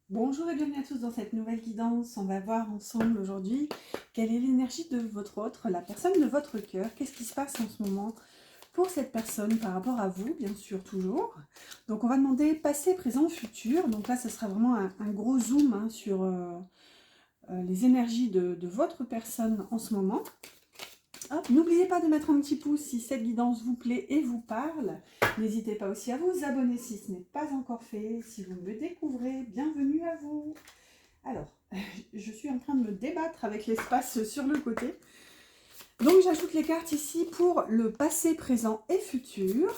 Bonjour et bienvenue à tous dans cette nouvelle guidance. On va voir ensemble aujourd'hui quelle est l'énergie de votre autre, la personne de votre cœur. Qu'est-ce qui se passe en ce moment pour cette personne par rapport à vous, bien sûr, toujours. Donc on va demander passé, présent, futur. Donc là, ce sera vraiment un gros zoom sur les énergies de votre personne en ce moment. N'oubliez pas de mettre un petit pouce si cette guidance vous plaît et vous parle. N'hésitez pas aussi à vous abonner si ce n'est pas encore fait. Si vous me découvrez, bienvenue à vous. Alors, je suis en train de me débattre avec l'espace sur le côté. Donc j'ajoute les cartes ici pour le passé, présent et futur.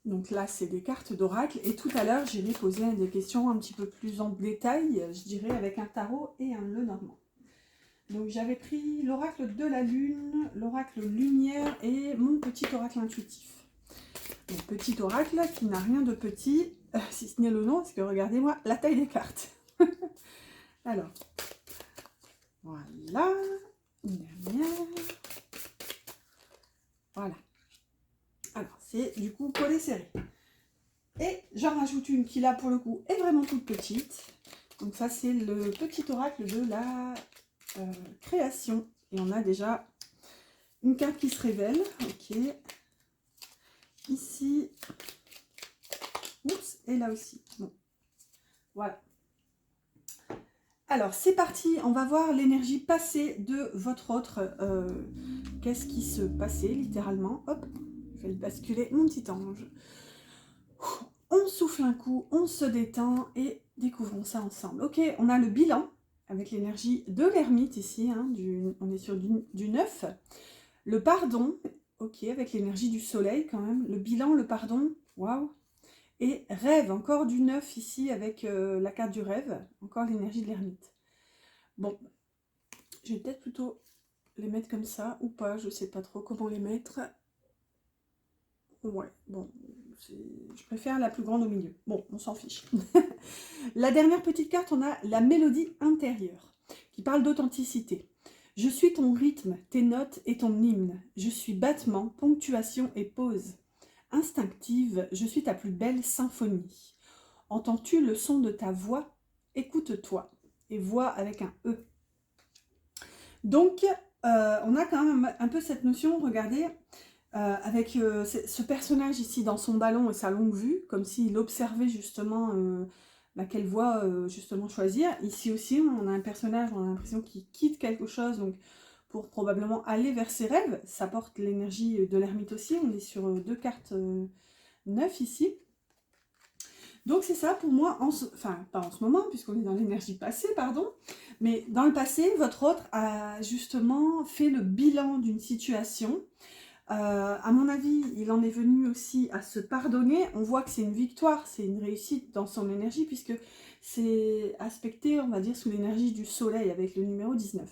Donc là, c'est des cartes d'oracle. Et tout à l'heure, j'irai poser des questions un petit peu plus en détail, je dirais avec un tarot et un Lenormand. Donc j'avais pris l'oracle de la lune, l'oracle lumière et mon petit oracle intuitif. Donc petit oracle qui n'a rien de petit, si ce n'est le nom, parce que regardez-moi la taille des cartes. Alors, voilà, une dernière. Voilà. Alors, c'est du coup collé serré. Et j'en rajoute une qui là pour le coup est vraiment toute petite. Donc ça c'est le petit oracle de la création. Et on a déjà une carte qui se révèle. Ok. Ici. Oups, et là aussi. Bon. Voilà. Alors c'est parti, on va voir l'énergie passée de votre autre. Qu'est-ce qui se passait littéralement. Hop, je vais basculer mon petit ange. On souffle un coup, on se détend et découvrons ça ensemble. Ok, on a le bilan avec l'énergie de l'ermite ici, on est sur du 9. Le pardon, ok, avec l'énergie du soleil quand même. Le bilan, le pardon, waouh. Et rêve, encore du 9 ici avec la carte du rêve, encore l'énergie de l'ermite. Bon, je vais peut-être plutôt les mettre comme ça ou pas, je sais pas trop comment les mettre. Ouais, bon, je préfère la plus grande au milieu. Bon, on s'en fiche. La dernière petite carte, on a la mélodie intérieure, qui parle d'authenticité. Je suis ton rythme, tes notes et ton hymne. Je suis battement, ponctuation et pause. Instinctive, je suis ta plus belle symphonie. Entends-tu le son de ta voix? Écoute-toi. Et voix avec un E. Donc, on a quand même un peu cette notion, regardez, avec ce personnage ici dans son ballon et sa longue vue, comme s'il observait justement quelle voie justement choisir. Ici aussi, on a un personnage, on a l'impression qu'il quitte quelque chose, donc pour probablement aller vers ses rêves. Ça porte l'énergie de l'ermite aussi, on est sur deux cartes 9 ici. Donc c'est ça pour moi, enfin pas en ce moment, puisqu'on est dans l'énergie passée, pardon, mais dans le passé, votre autre a justement fait le bilan d'une situation. À mon avis, il en est venu aussi à se pardonner. On voit que c'est une victoire, c'est une réussite dans son énergie, puisque c'est aspecté, on va dire, sous l'énergie du soleil avec le numéro 19.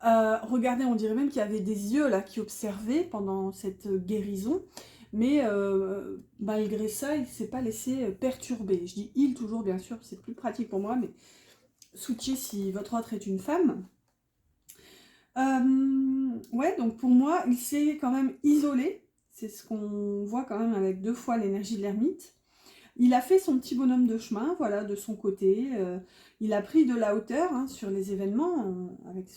Regardez, on dirait même qu'il y avait des yeux là qui observaient pendant cette guérison, mais malgré ça, il ne s'est pas laissé perturber. Je dis il toujours, bien sûr, c'est plus pratique pour moi, mais switchez si votre autre est une femme. Ouais, donc pour moi, il s'est quand même isolé. C'est ce qu'on voit quand même avec deux fois l'énergie de l'ermite. Il a fait son petit bonhomme de chemin, voilà, de son côté. Il a pris de la hauteur sur les événements avec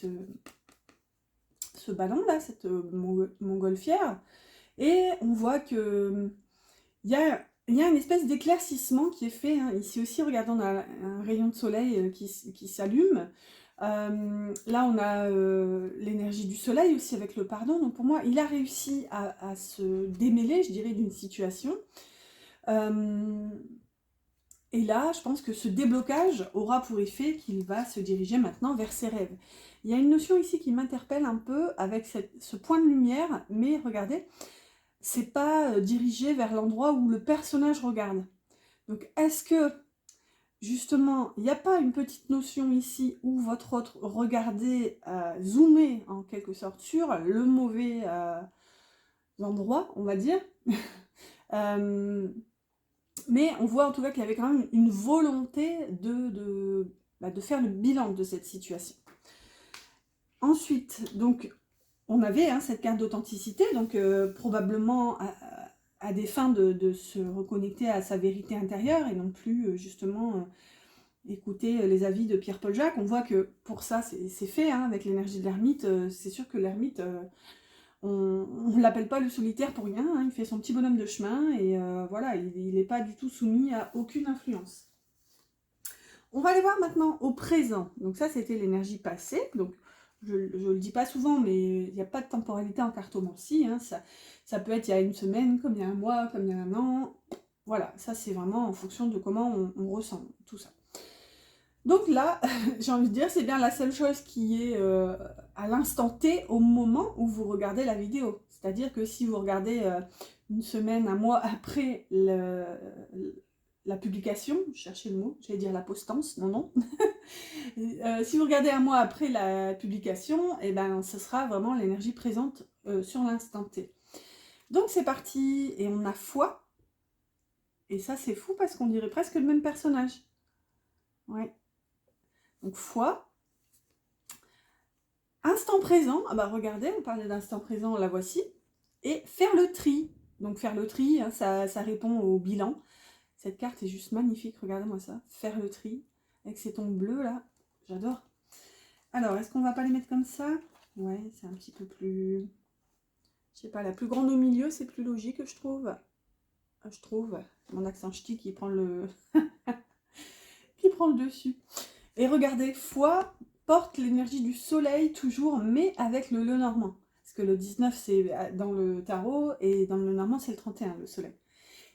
ce ballon-là, cette montgolfière. Et on voit que il y a une espèce d'éclaircissement qui est fait. Ici aussi, regardons, on a un rayon de soleil qui s'allume. Là, on a l'énergie du soleil aussi avec le pardon. Donc pour moi, il a réussi à se démêler, je dirais, d'une situation. Et là, je pense que ce déblocage aura pour effet qu'il va se diriger maintenant vers ses rêves. Il y a une notion ici qui m'interpelle un peu avec ce point de lumière, mais regardez, c'est pas dirigé vers l'endroit où le personnage regarde. Donc est-ce que justement, il n'y a pas une petite notion ici où votre autre regardait, zoomer en quelque sorte sur le mauvais endroit, on va dire. Mais on voit en tout cas qu'il y avait quand même une volonté de faire le bilan de cette situation. Ensuite, donc, on avait cette carte d'authenticité, donc probablement à des fins de se reconnecter à sa vérité intérieure et non plus justement écouter les avis de Pierre-Paul Jacques. On voit que pour ça c'est fait hein, avec l'énergie de l'ermite. C'est sûr que l'ermite, on ne l'appelle pas le solitaire pour rien, hein, il fait son petit bonhomme de chemin et voilà, il n'est pas du tout soumis à aucune influence. On va aller voir maintenant au présent. Donc ça, c'était l'énergie passée. Donc je ne le dis pas souvent, mais il n'y a pas de temporalité en cartomancie. Hein. Ça peut être il y a une semaine, comme il y a un mois, comme il y a un an. Voilà, ça c'est vraiment en fonction de comment on ressent tout ça. Donc là, j'ai envie de dire, c'est bien la seule chose qui est à l'instant T au moment où vous regardez la vidéo. C'est-à-dire que si vous regardez une semaine, un mois après la publication, je cherchais le mot, j'allais dire la postance, non. Si vous regardez un mois après la publication, eh ben, ce sera vraiment l'énergie présente sur l'instant T. Donc c'est parti, et on a foi. Et ça c'est fou parce qu'on dirait presque le même personnage. Ouais. Donc foi. Instant présent, ah bah regardez, on parlait d'instant présent, la voici. Et faire le tri. Donc faire le tri, hein, ça répond au bilan. Cette carte est juste magnifique, regardez-moi ça. Faire le tri, avec ces tons bleus là, j'adore. Alors, est-ce qu'on va pas les mettre comme ça? Ouais, c'est un petit peu plus... Je sais pas, la plus grande au milieu, c'est plus logique, je trouve. Je trouve. Mon accent ch'ti qui prend le... qui prend le dessus. Et regardez, foi porte l'énergie du soleil toujours, mais avec le Lenormand. Parce que le 19, c'est dans le tarot, et dans le Lenormand, c'est le 31, le soleil.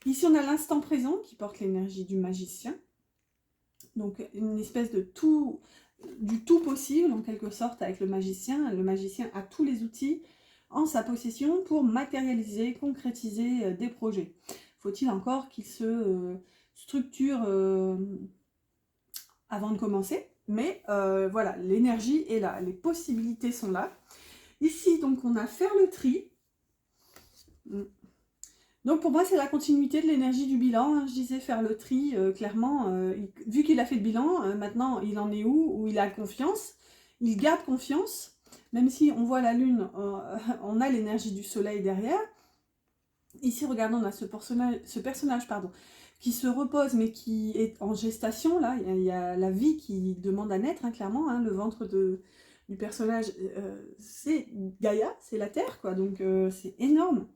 Ici, on a l'instant présent qui porte l'énergie du magicien. Donc, une espèce de tout, du tout possible, en quelque sorte, avec le magicien. Le magicien a tous les outils en sa possession pour matérialiser, concrétiser des projets. Faut-il encore qu'il se structure avant de commencer, mais voilà, l'énergie est là, les possibilités sont là. Ici, donc, on a faire le tri. Donc pour moi, c'est la continuité de l'énergie du bilan. Hein. Je disais faire le tri, clairement. Vu qu'il a fait le bilan, maintenant, il en est où il a confiance. Il garde confiance. Même si on voit la lune, on a l'énergie du soleil derrière. Ici, regardons, on a ce personnage qui se repose, mais qui est en gestation. Là, il y a la vie qui demande à naître, hein, clairement. Hein, le ventre du personnage, c'est Gaïa, c'est la Terre, quoi. Donc c'est énorme.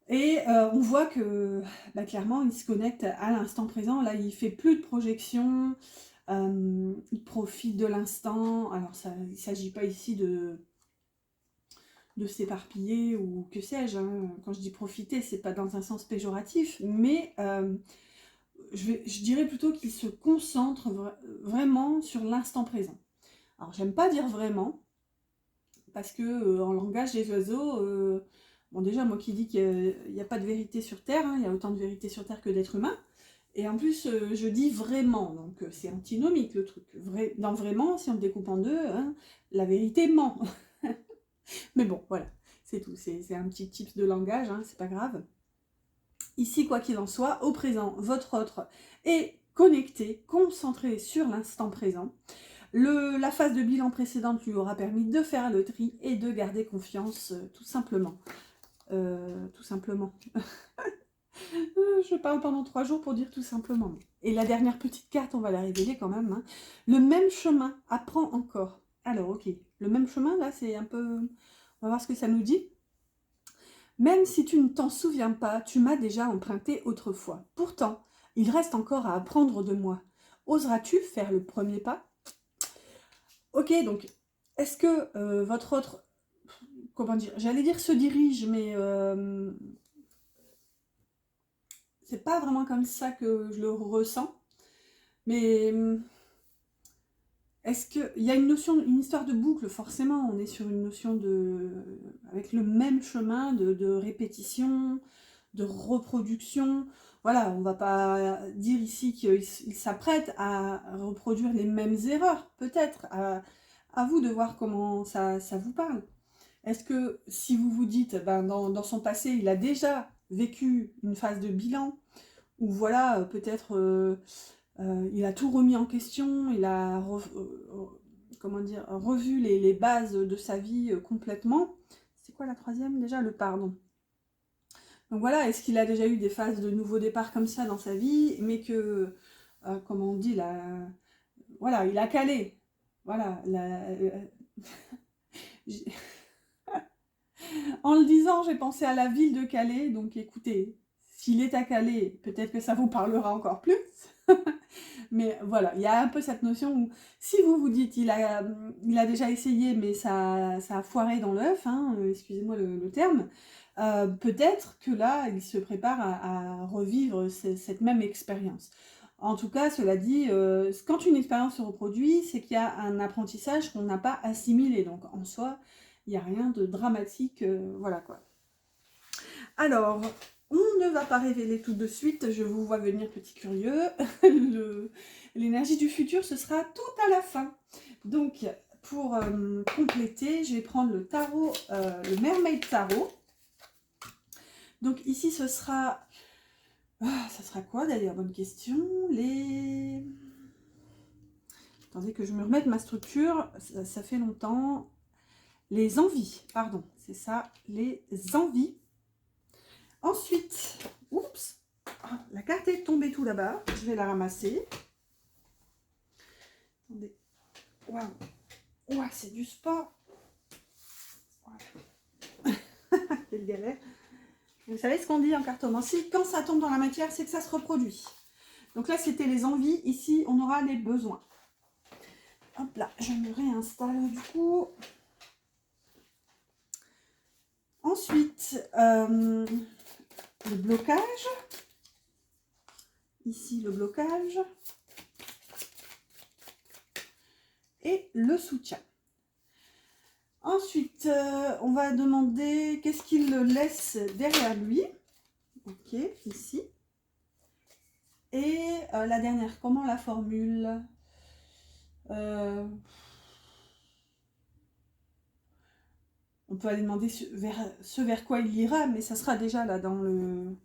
Et on voit que clairement il se connecte à l'instant présent. Là il fait plus de projection, il profite de l'instant. Alors il ne s'agit pas ici de s'éparpiller ou que sais-je, hein. Quand je dis profiter, c'est pas dans un sens péjoratif, mais je dirais plutôt qu'il se concentre vraiment sur l'instant présent. Alors j'aime pas dire vraiment, parce que en langage des oiseaux, bon déjà moi qui dis qu'il n'y a pas de vérité sur Terre, hein, il y a autant de vérité sur Terre que d'êtres humains, et en plus je dis vraiment, donc c'est antinomique le truc. Dans vraiment, si on le découpe en deux, hein, la vérité ment. Mais bon, voilà, c'est tout, c'est un petit tips de langage, hein, c'est pas grave. Ici, quoi qu'il en soit, au présent, votre autre est connecté, concentré sur l'instant présent. La phase de bilan précédente lui aura permis de faire le tri et de garder confiance, tout simplement. Tout simplement. Je parle pendant 3 jours pour dire tout simplement. Et la dernière petite carte, on va la révéler quand même. Hein. Le même chemin apprend encore. Alors, ok. Le même chemin, là, c'est un peu... On va voir ce que ça nous dit. Même si tu ne t'en souviens pas, tu m'as déjà emprunté autrefois. Pourtant, il reste encore à apprendre de moi. Oseras-tu faire le premier pas? Ok, donc, est-ce que votre autre... Comment dire? J'allais dire se dirige, mais... c'est pas vraiment comme ça que je le ressens. Mais... Est-ce qu'il y a une notion, une histoire de boucle? Forcément, on est sur une notion de... avec le même chemin de répétition, de reproduction. Voilà, on va pas dire ici qu'il s'apprête à reproduire les mêmes erreurs, peut-être. À vous de voir comment ça vous parle. Est-ce que si vous vous dites, dans son passé, il a déjà vécu une phase de bilan, ou voilà, peut-être... il a tout remis en question, il a comment dire, revu les bases de sa vie complètement. C'est quoi la troisième déjà? Le pardon. Donc voilà, est-ce qu'il a déjà eu des phases de nouveau départ comme ça dans sa vie, mais que, comme on dit, voilà, il a calé. Voilà, j'ai- en le disant, j'ai pensé à la ville de Calais, donc écoutez, s'il est à Calais, peut-être que ça vous parlera encore plus. Mais voilà, il y a un peu cette notion où si vous vous dites il a déjà essayé mais ça a foiré dans l'œuf, hein, excusez-moi le terme, peut-être que là il se prépare à revivre cette même expérience. En tout cas, cela dit, quand une expérience se reproduit, c'est qu'il y a un apprentissage qu'on n'a pas assimilé. Donc en soi, il n'y a rien de dramatique, voilà quoi. Alors, on ne va pas révéler tout de suite, je vous vois venir petit curieux. L'énergie du futur, ce sera tout à la fin. Donc, pour compléter, je vais prendre le tarot, le Mermaid Tarot. Donc ici, ce sera... ça sera quoi d'ailleurs? Bonne question. Attendez que je me remette ma structure, ça fait longtemps. Les envies, pardon, c'est ça, les envies. Ensuite, oups, la carte est tombée tout là-bas. Je vais la ramasser. Attendez. Waouh. Ouah, c'est du sport. Voilà. Quelle galère. Vous savez ce qu'on dit en cartomancie? Quand ça tombe dans la matière, c'est que ça se reproduit. Donc là, c'était les envies. Ici, on aura les besoins. Hop là, je me réinstalle du coup. Ensuite, le blocage. Ici, le blocage. Et le soutien. Ensuite, on va demander qu'est-ce qu'il laisse derrière lui. Ok, ici. Et la dernière, comment la formule? On peut aller demander ce vers quoi il ira, mais ça sera déjà là dans le...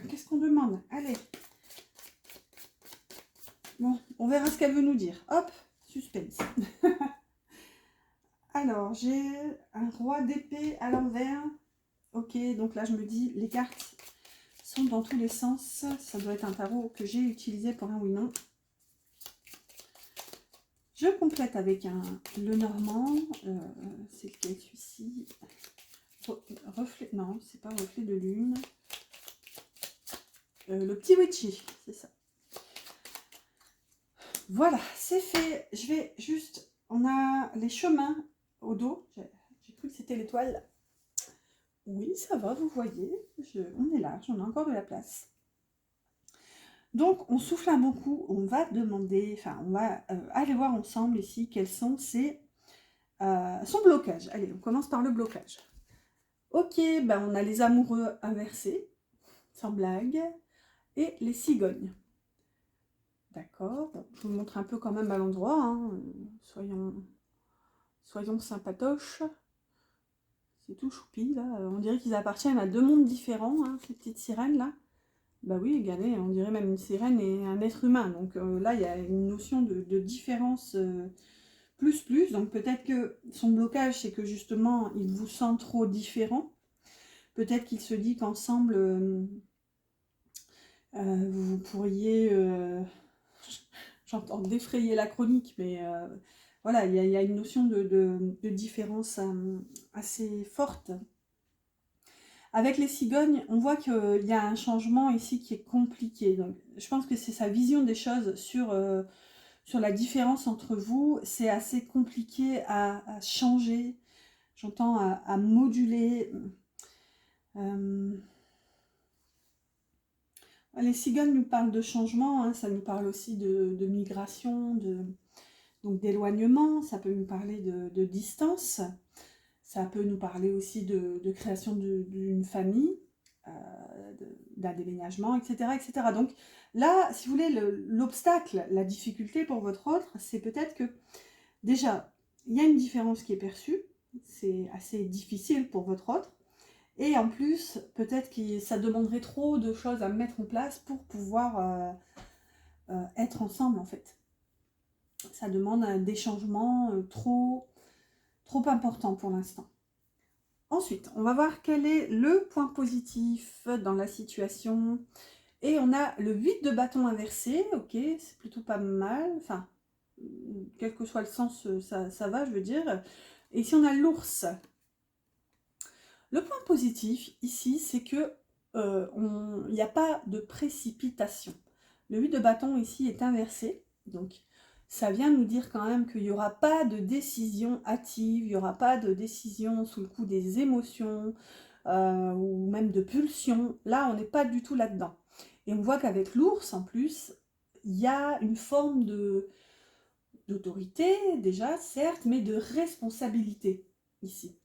qu'est-ce qu'on demande? Allez. Bon, on verra ce qu'elle veut nous dire. Hop, suspense. Alors, j'ai un roi d'épée à l'envers. Ok, donc là, je me dis, les cartes sont dans tous les sens. Ça doit être un tarot que j'ai utilisé pour un oui non. Je complète avec le normand. C'est lequel celui-ci? Reflet, non, c'est pas reflet de lune. Le petit witchy, c'est ça. Voilà, c'est fait. Je vais juste... On a les chemins au dos. J'ai cru que c'était l'étoile. Oui, ça va, vous voyez. On est large, on a encore de la place. Donc, on souffle un bon coup. On va demander... Enfin, on va aller voir ensemble ici quels sont son blocage. Allez, on commence par le blocage. Ok, ben on a les amoureux inversés, sans blague, et les cigognes. D'accord, bon, je vous montre un peu quand même à l'endroit, hein. Soyons sympatoches. C'est tout choupi, là. On dirait qu'ils appartiennent à deux mondes différents, hein, ces petites sirènes, là. Bah oui, regardez, on dirait même une sirène et un être humain. Donc là, il y a une notion de différence plus. Donc peut-être que son blocage, c'est que justement, il vous sent trop différent. Peut-être qu'il se dit qu'ensemble, vous pourriez, j'entends défrayer la chronique, mais voilà, il y a une notion de différence assez forte. Avec les cigognes, on voit qu'il y a un changement ici qui est compliqué. Donc, je pense que c'est sa vision des choses sur la différence entre vous. C'est assez compliqué à changer, j'entends à moduler. Les cigognes nous parlent de changement, hein, ça nous parle aussi de migration, donc d'éloignement, ça peut nous parler de distance, ça peut nous parler aussi de création d'une famille, d'un déménagement, etc., etc. Donc là, si vous voulez, l'obstacle, la difficulté pour votre autre, c'est peut-être que déjà, il y a une différence qui est perçue, c'est assez difficile pour votre autre, et en plus, peut-être que ça demanderait trop de choses à mettre en place pour pouvoir être ensemble, en fait. Ça demande des changements trop importants pour l'instant. Ensuite, on va voir quel est le point positif dans la situation. Et on a le 8 de bâton inversé, ok, c'est plutôt pas mal, enfin, quel que soit le sens, ça va, je veux dire. Et ici, on a l'ours. Le point positif, ici, c'est que il n'y a pas de précipitation. Le 8 de bâton, ici, est inversé, donc ça vient nous dire quand même qu'il n'y aura pas de décision hâtive, il n'y aura pas de décision sous le coup des émotions, ou même de pulsions. Là, on n'est pas du tout là-dedans. Et on voit qu'avec l'ours, en plus, il y a une forme d'autorité, déjà, certes, mais de responsabilité, ici.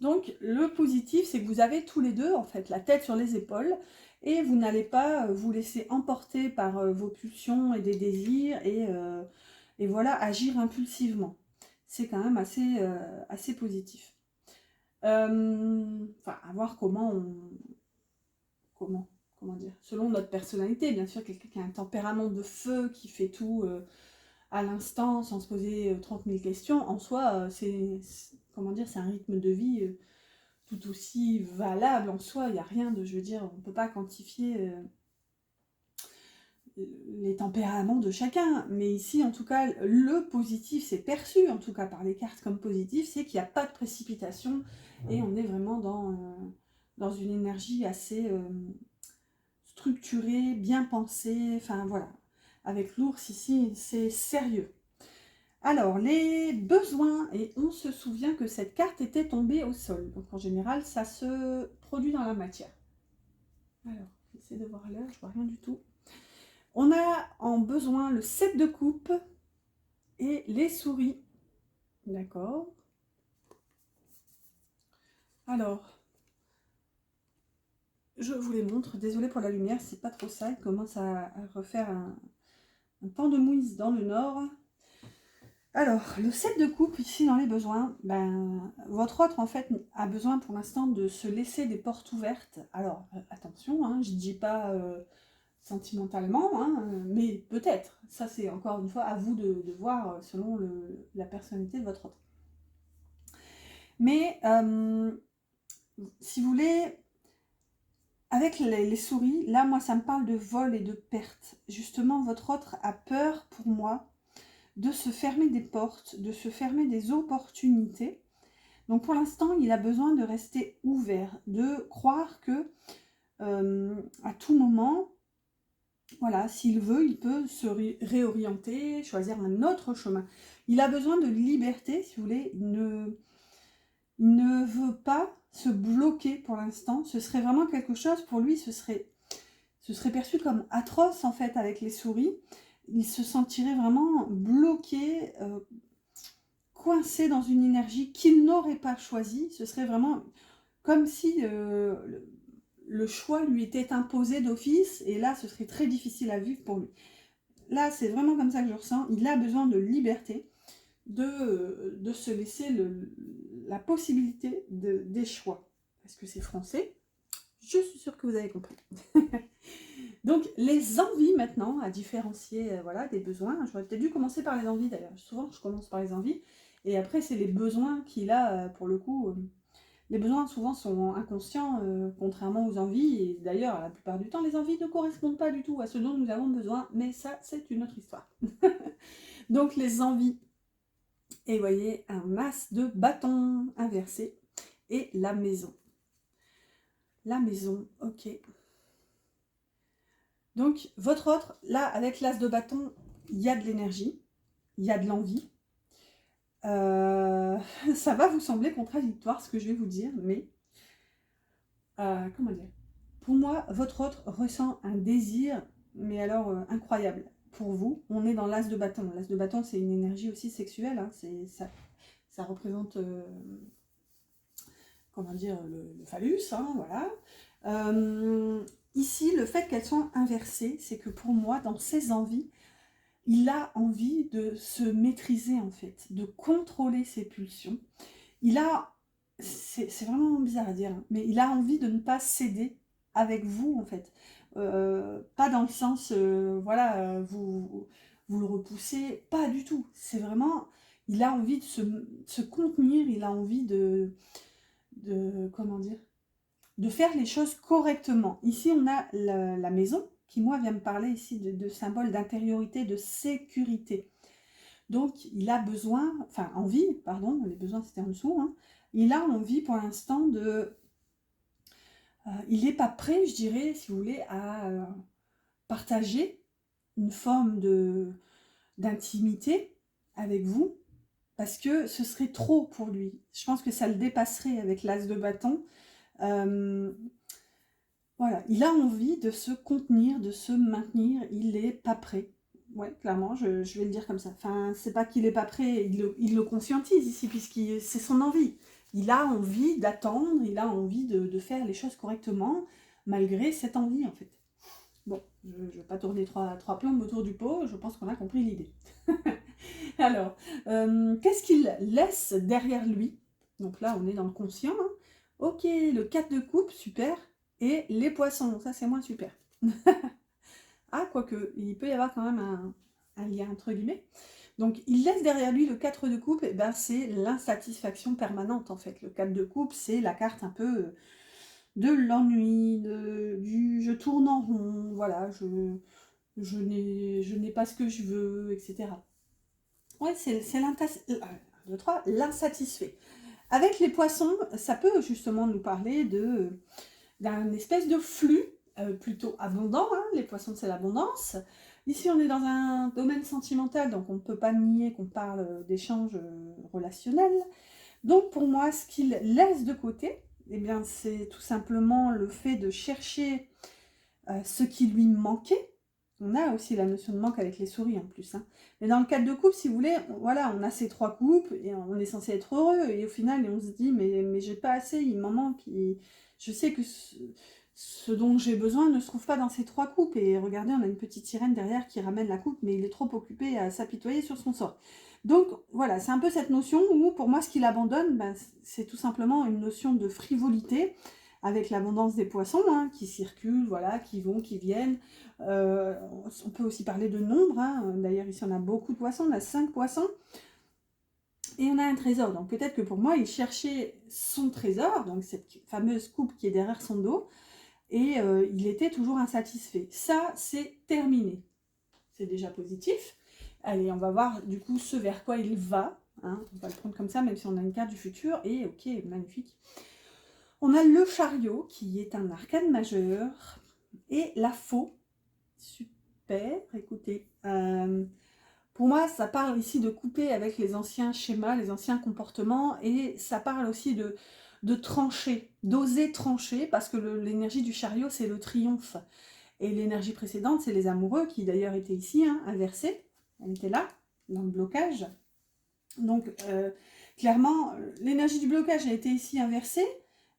Donc, le positif, c'est que vous avez tous les deux, en fait, la tête sur les épaules, et vous n'allez pas vous laisser emporter par vos pulsions et des désirs, et voilà, agir impulsivement. C'est quand même assez positif. Enfin, à voir comment dire, selon notre personnalité, bien sûr, quelqu'un qui a un tempérament de feu, qui fait tout à l'instant, sans se poser 30 000 questions, en soi, comment dire, c'est un rythme de vie tout aussi valable en soi, il n'y a rien de, je veux dire, on ne peut pas quantifier les tempéraments de chacun, mais ici, en tout cas, le positif, c'est perçu, en tout cas par les cartes comme positif, c'est qu'il n'y a pas de précipitation, et on est vraiment dans une énergie assez structurée, bien pensée, enfin voilà. Avec l'ours ici, c'est sérieux. Alors, les besoins, et on se souvient que cette carte était tombée au sol. Donc en général, ça se produit dans la matière. Alors, j'essaie de voir l'heure, je vois rien du tout. On a en besoin le 7 de coupe et les souris. D'accord. Alors, je vous les montre. Désolée pour la lumière, c'est pas trop ça. Il commence à refaire un temps de mouise dans le nord. Alors, le 7 de coupe, ici, dans les besoins, votre autre, en fait, a besoin pour l'instant de se laisser des portes ouvertes. Alors, attention, hein, je ne dis pas sentimentalement, hein, mais peut-être. Ça, c'est encore une fois à vous de voir selon la personnalité de votre autre. Mais, si vous voulez, avec les souris, là, moi, ça me parle de vol et de perte. Justement, votre autre a peur, pour moi, de se fermer des portes, de se fermer des opportunités. Donc pour l'instant, il a besoin de rester ouvert, de croire que à tout moment, voilà, s'il veut, il peut se réorienter, choisir un autre chemin. Il a besoin de liberté, si vous voulez. Il ne veut pas se bloquer pour l'instant. Ce serait vraiment quelque chose, pour lui, ce serait perçu comme atroce en fait avec les souris. Il se sentirait vraiment bloqué, coincé dans une énergie qu'il n'aurait pas choisie. Ce serait vraiment comme si le choix lui était imposé d'office, et là, ce serait très difficile à vivre pour lui. Là, c'est vraiment comme ça que je ressens. Il a besoin de liberté, de se laisser la possibilité des choix. Est-ce que c'est français? Je suis sûre que vous avez compris. Donc, les envies maintenant, à différencier voilà, des besoins. J'aurais peut-être dû commencer par les envies d'ailleurs. Souvent, je commence par les envies. Et après, c'est les besoins qu'il a, pour le coup. Les besoins, souvent, sont inconscients, contrairement aux envies. Et d'ailleurs, la plupart du temps, les envies ne correspondent pas du tout à ce dont nous avons besoin. Mais ça, c'est une autre histoire. Donc, les envies. Et vous voyez, un mas de bâton inversé. Et la maison. La maison, ok. Donc, votre autre, là, avec l'as de bâton, il y a de l'énergie, il y a de l'envie. Ça va vous sembler contradictoire, ce que je vais vous dire, mais... comment dire? Pour moi, votre autre ressent un désir, mais alors incroyable. Pour vous, on est dans l'as de bâton. L'as de bâton, c'est une énergie aussi sexuelle. Hein, ça représente, comment dire, le phallus, hein, voilà. Ici, le fait qu'elles soient inversées, c'est que pour moi, dans ses envies, il a envie de se maîtriser, en fait, de contrôler ses pulsions. Il a, c'est vraiment bizarre à dire, hein, mais il a envie de ne pas céder avec vous, en fait. Pas dans le sens, voilà, vous le repoussez, pas du tout. C'est vraiment, il a envie de se contenir, il a envie comment dire, de faire les choses correctement. Ici, on a la maison qui, moi, vient me parler ici de symbole d'intériorité, de sécurité. Donc, il a besoin, enfin, envie, pardon, les besoins, c'était en dessous, hein, il a envie pour l'instant de... il n'est pas prêt, je dirais, si vous voulez, à partager une forme d'intimité avec vous, parce que ce serait trop pour lui. Je pense que ça le dépasserait avec l'as de bâton. Voilà, il a envie de se contenir, de se maintenir, il n'est pas prêt. Ouais, clairement, je vais le dire comme ça. Enfin, c'est pas qu'il n'est pas prêt, il le conscientise ici, c'est son envie. Il a envie d'attendre, il a envie de faire les choses correctement, malgré cette envie, en fait. Bon, je ne vais pas tourner trois plombes autour du pot, je pense qu'on a compris l'idée. Alors, qu'est-ce qu'il laisse derrière lui? Donc là, on est dans le conscient. Hein. Ok, le 4 de coupe, super. Et les poissons, ça c'est moins super. Ah, quoique, il peut y avoir quand même un lien entre guillemets. Donc, il laisse derrière lui le 4 de coupe, et ben, c'est l'insatisfaction permanente en fait. Le 4 de coupe, c'est la carte un peu de l'ennui, du je tourne en rond, voilà, je n'ai pas ce que je veux, etc. Ouais, c'est l'insatisfait. Avec les poissons, ça peut justement nous parler d'un espèce de flux plutôt abondant. Hein. Les poissons, c'est l'abondance. Ici, on est dans un domaine sentimental, donc on ne peut pas nier qu'on parle d'échanges relationnels. Donc, pour moi, ce qu'il laisse de côté, eh bien, c'est tout simplement le fait de chercher ce qui lui manquait. On a aussi la notion de manque avec les souris en plus. Hein. Mais dans le cadre de couple, si vous voulez, voilà, on a ces 3 couples et on est censé être heureux. Et au final, on se dit, mais j'ai pas assez, il m'en manque. Et je sais que ce dont j'ai besoin ne se trouve pas dans ces 3 coupes. Et regardez, on a une petite sirène derrière qui ramène la coupe, mais il est trop occupé à s'apitoyer sur son sort. Donc voilà, c'est un peu cette notion où pour moi, ce qu'il abandonne, ben, c'est tout simplement une notion de frivolité avec l'abondance des poissons hein, qui circulent, voilà, qui vont, qui viennent. On peut aussi parler de nombre. Hein. D'ailleurs, ici, on a beaucoup de poissons. On a 5 poissons. Et on a un trésor. Donc, peut-être que pour moi, il cherchait son trésor, donc cette fameuse coupe qui est derrière son dos. Et il était toujours insatisfait. Ça, c'est terminé. C'est déjà positif. Allez, on va voir du coup ce vers quoi il va. Hein. On va le prendre comme ça, même si on a une carte du futur. Et ok, magnifique. On a le chariot, qui est un arcane majeur. Et la faux. Super, écoutez. Pour moi, ça parle ici de couper avec les anciens schémas, les anciens comportements, et ça parle aussi de trancher, d'oser trancher, parce que l'énergie du chariot, c'est le triomphe. Et l'énergie précédente, c'est les amoureux, qui d'ailleurs étaient ici, hein, inversés. Elle était là, dans le blocage. Donc, clairement, l'énergie du blocage a été ici inversée.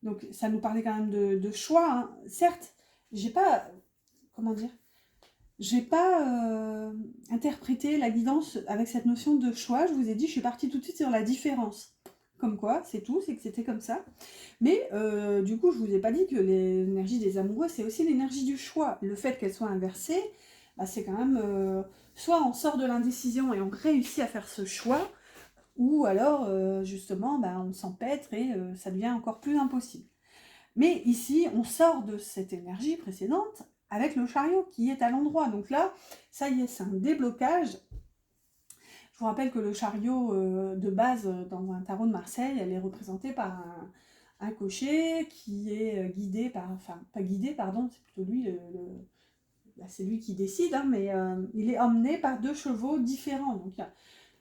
Donc, ça nous parlait quand même de choix. Hein. Certes, j'ai pas... Comment dire ? J'ai pas interprété la guidance avec cette notion de choix. Je vous ai dit, je suis partie tout de suite sur la différence. Comme quoi, c'est tout, c'est que c'était comme ça. Mais du coup, je vous ai pas dit que l'énergie des amoureux, c'est aussi l'énergie du choix. Le fait qu'elle soit inversée, bah, c'est quand même... soit on sort de l'indécision et on réussit à faire ce choix, ou alors, justement, bah, on s'empêtre et ça devient encore plus impossible. Mais ici, on sort de cette énergie précédente avec le chariot qui est à l'endroit. Donc là, ça y est, c'est un déblocage. Je vous rappelle que le chariot de base dans un tarot de Marseille, elle est représentée par un cocher qui est guidé par... Enfin, pas guidé, pardon, c'est plutôt lui, là, c'est lui qui décide, hein, mais il est emmené par 2 chevaux différents. Donc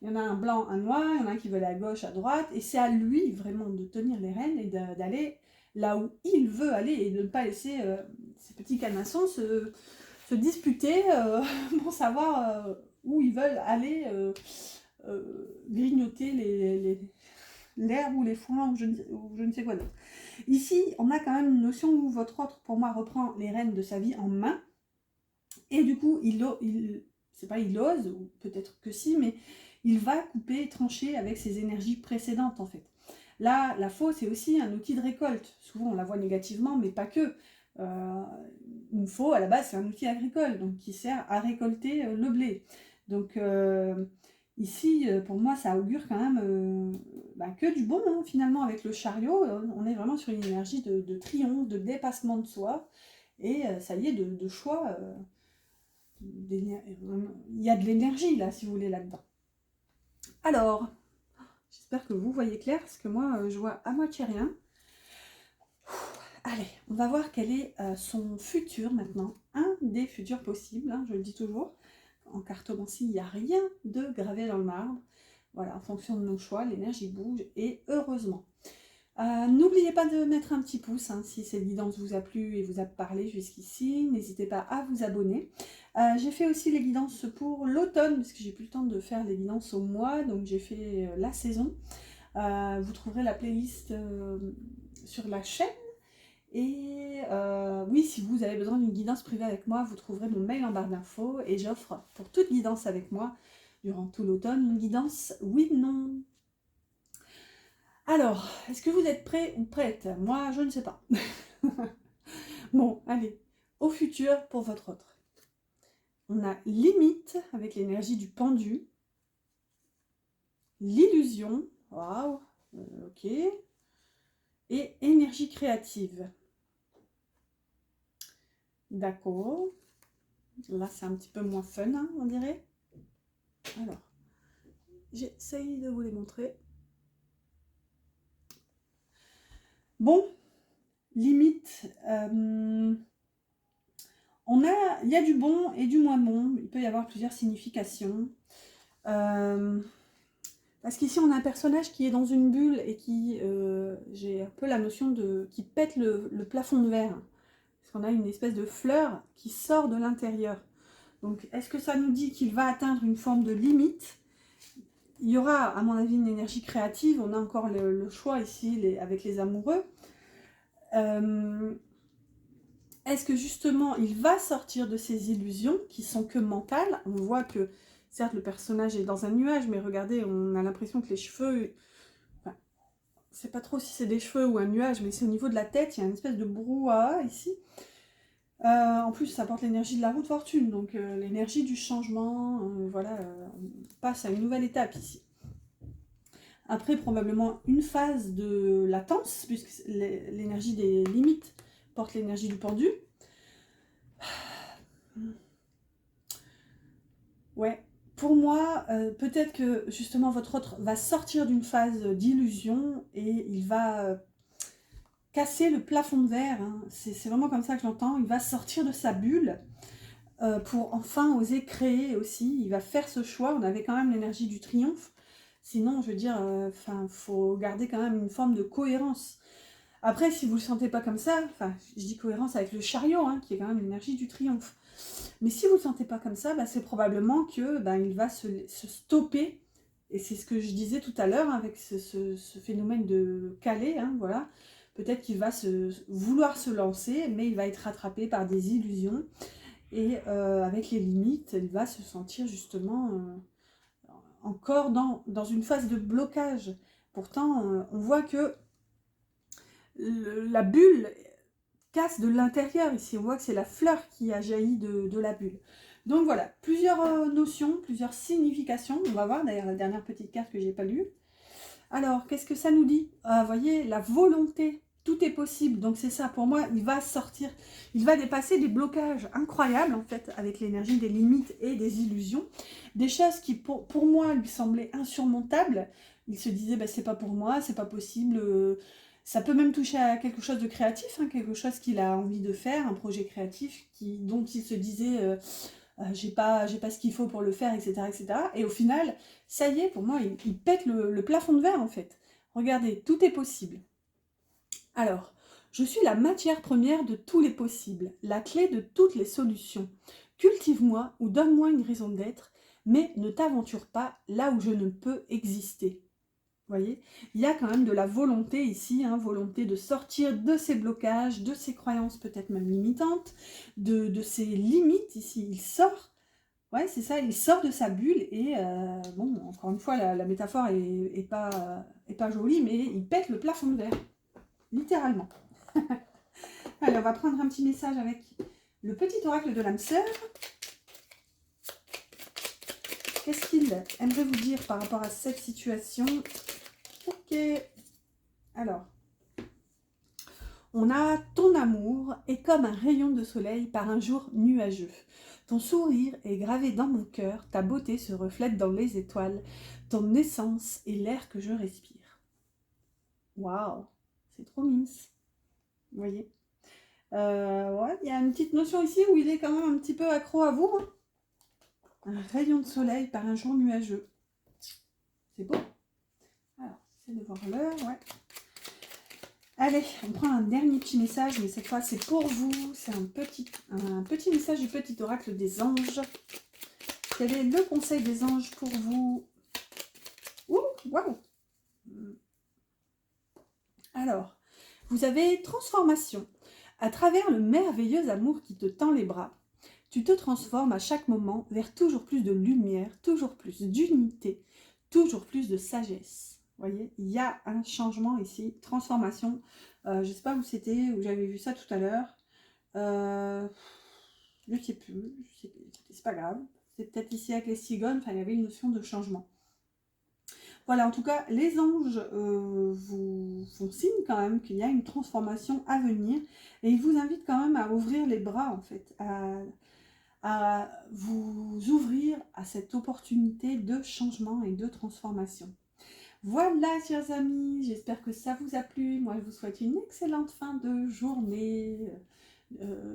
il y en a un blanc, un noir, il y en a un qui veut aller à gauche, à droite, et c'est à lui vraiment de tenir les rênes et d'aller là où il veut aller et de ne pas laisser ces petits canassons se disputer pour savoir où ils veulent aller grignoter l'herbe ou les foins ou je ne sais quoi d'autre. Ici, on a quand même une notion où votre autre, pour moi, reprend les rênes de sa vie en main et du coup, c'est pas il ose, ou peut-être que si, mais il va couper, trancher avec ses énergies précédentes en fait. Là, la faux, c'est aussi un outil de récolte. Souvent, on la voit négativement, mais pas que. Une faux, à la base, c'est un outil agricole, donc qui sert à récolter le blé. Donc, ici, pour moi, ça augure quand même que du bon, hein, finalement, avec le chariot. On est vraiment sur une énergie de triomphe, de dépassement de soi. Et ça y est, de choix. Il y a de l'énergie, là, si vous voulez, là-dedans. Alors, j'espère que vous voyez clair, parce que moi, je vois à moitié rien. Allez, on va voir quel est son futur maintenant. Un des futurs possibles, hein, je le dis toujours. En cartomancie, il n'y a rien de gravé dans le marbre. Voilà, en fonction de nos choix, l'énergie bouge, et heureusement. N'oubliez pas de mettre un petit pouce hein, si cette guidance vous a plu et vous a parlé jusqu'ici. N'hésitez pas à vous abonner. J'ai fait aussi les guidances pour l'automne, parce que j'ai plus le temps de faire les guidances au mois, donc j'ai fait la saison. Vous trouverez la playlist sur la chaîne. Et oui, si vous avez besoin d'une guidance privée avec moi, vous trouverez mon mail en barre d'infos. Et j'offre pour toute guidance avec moi, durant tout l'automne, une guidance oui-non. Alors, est-ce que vous êtes prêts ou prêtes? Moi, je ne sais pas. Bon, allez, au futur pour votre autre. On a limite avec l'énergie du pendu. L'illusion, waouh, ok. Et énergie créative. D'accord. Là, c'est un petit peu moins fun, hein, on dirait. Alors, j'essaye de vous les montrer. Bon, limite, il y a du bon et du moins bon. Il peut y avoir plusieurs significations. Parce qu'ici, on a un personnage qui est dans une bulle et qui, j'ai un peu la notion de, qui pète le plafond de verre. Parce qu'on a une espèce de fleur qui sort de l'intérieur. Donc, est-ce que ça nous dit qu'il va atteindre une forme de limite? Il y aura, à mon avis, une énergie créative. On a encore le choix ici avec les amoureux. Est-ce que justement, il va sortir de ces illusions qui sont que mentales? On voit que, certes, le personnage est dans un nuage, mais regardez, on a l'impression que les cheveux... Enfin, je ne sais pas trop si c'est des cheveux ou un nuage, mais c'est au niveau de la tête, il y a une espèce de brouhaha ici. En plus, ça porte l'énergie de la roue de fortune, donc l'énergie du changement, voilà, on passe à une nouvelle étape ici. Après, probablement une phase de latence, puisque l'énergie des limites porte l'énergie du pendu. Ouais, pour moi, peut-être que justement votre autre va sortir d'une phase d'illusion et il va casser le plafond de verre. Hein. C'est vraiment comme ça que j'entends. Il va sortir de sa bulle pour enfin oser créer aussi. Il va faire ce choix. On avait quand même l'énergie du triomphe. Sinon, je veux dire, faut garder quand même une forme de cohérence. Après, si vous ne le sentez pas comme ça, je dis cohérence avec le chariot, hein, qui est quand même l'énergie du triomphe. Mais si vous ne le sentez pas comme ça, c'est probablement que il va se stopper. Et c'est ce que je disais tout à l'heure, hein, avec ce phénomène de caler, hein, voilà. Peut-être qu'il va vouloir se lancer, mais il va être rattrapé par des illusions. Et avec les limites, il va se sentir justement encore dans une phase de blocage. Pourtant, on voit que la bulle casse de l'intérieur ici. On voit que c'est la fleur qui a jailli de la bulle. Donc voilà, plusieurs notions, plusieurs significations. On va voir d'ailleurs la dernière petite carte que j'ai pas lue. Alors, qu'est-ce que ça nous dit? Vous voyez, la volonté, tout est possible. Donc c'est ça, pour moi, il va sortir, il va dépasser des blocages incroyables en fait, avec l'énergie des limites et des illusions. Des choses qui pour moi lui semblaient insurmontables. Il se disait, c'est pas pour moi, c'est pas possible. Ça peut même toucher à quelque chose de créatif, hein, quelque chose qu'il a envie de faire, un projet créatif dont il se disait j'ai pas ce qu'il faut pour le faire, etc., etc. Et au final, ça y est, pour moi, il pète le plafond de verre en fait. Regardez, tout est possible. Alors, je suis la matière première de tous les possibles, la clé de toutes les solutions. Cultive-moi ou donne-moi une raison d'être, mais ne t'aventure pas là où je ne peux exister. Vous voyez, il y a quand même de la volonté ici, hein, volonté de sortir de ces blocages, de ces croyances peut-être même limitantes, de ces limites ici. Il sort, ouais c'est ça, il sort de sa bulle et bon, encore une fois, la métaphore est pas jolie, mais il pète le plafond de verre, littéralement. Allez, on va prendre un petit message avec le petit oracle de l'âme sœur. Qu'est-ce qu'il aimerait vous dire par rapport à cette situation? Ok. Alors, on a ton amour est comme un rayon de soleil par un jour nuageux. Ton sourire est gravé dans mon cœur, ta beauté se reflète dans les étoiles, ton essence est l'air que je respire. Waouh, c'est trop mimes, vous voyez. Ouais, il y a une petite notion ici où il est quand même un petit peu accro à vous. Hein. Un rayon de soleil par un jour nuageux. C'est beau. Alors, j'essaie de voir l'heure, ouais. Allez, on prend un dernier petit message, mais cette fois c'est pour vous. C'est un petit message du petit oracle des anges. Quel est le conseil des anges pour vous? Ouh, waouh! Alors, vous avez transformation. À travers le merveilleux amour qui te tend les bras, tu te transformes à chaque moment vers toujours plus de lumière, toujours plus d'unité, toujours plus de sagesse. Vous voyez, il y a un changement ici, transformation. Je ne sais pas où c'était, où j'avais vu ça tout à l'heure. Je ne sais plus, c'est pas grave. C'est peut-être ici avec les cigognes, enfin il y avait une notion de changement. Voilà, en tout cas, les anges vous font signe quand même qu'il y a une transformation à venir et ils vous invitent quand même à ouvrir les bras en fait, à vous ouvrir à cette opportunité de changement et de transformation. Voilà, chers amis, j'espère que ça vous a plu. Moi, je vous souhaite une excellente fin de journée,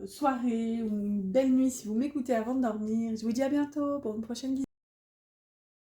soirée ou une belle nuit si vous m'écoutez avant de dormir. Je vous dis à bientôt pour une prochaine vidéo.